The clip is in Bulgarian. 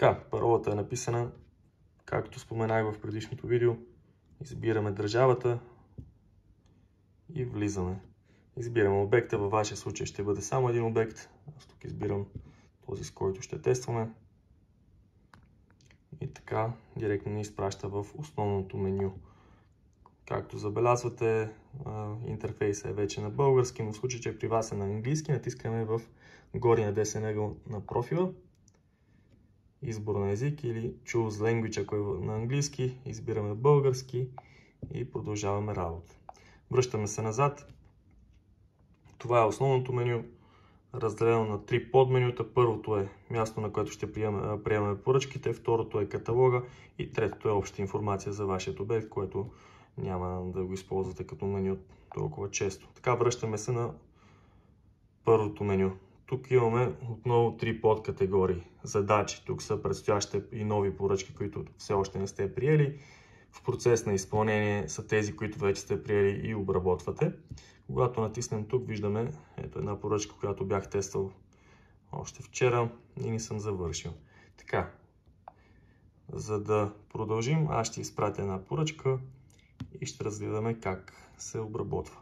Така, паролата е написана, както споменах в предишното видео. Избираме държавата и влизаме. Избираме обекта, във вашия случай ще бъде само един обект. Аз тук избирам този, с който ще тестваме. И така, директно ни изпраща в основното меню. Както забелязвате, интерфейсът е вече на български, но в случай, че при вас е на английски, натискаме в горния десен ъгъл на профила. Избор на език или Choose Language, ако е на английски, избираме български и продължаваме работа. Връщаме се назад. Това е основното меню, разделено на 3 подменюта. Първото е място, на което ще приемаме поръчките, второто е каталога и третото е обща информация за вашия обект, което няма да го използвате като меню толкова често. Така, връщаме се на първото меню. Тук имаме отново 3 подкатегории. Задачи. Тук са предстоящите и нови поръчки, които все още не сте приели. В процес на изпълнение са тези, които вече сте приели и обработвате. Когато натиснем тук, виждаме ето една поръчка, която бях тествал още вчера и не съм завършил. Така, за да продължим, аз ще изпратя една поръчка и ще разгледаме как се обработва.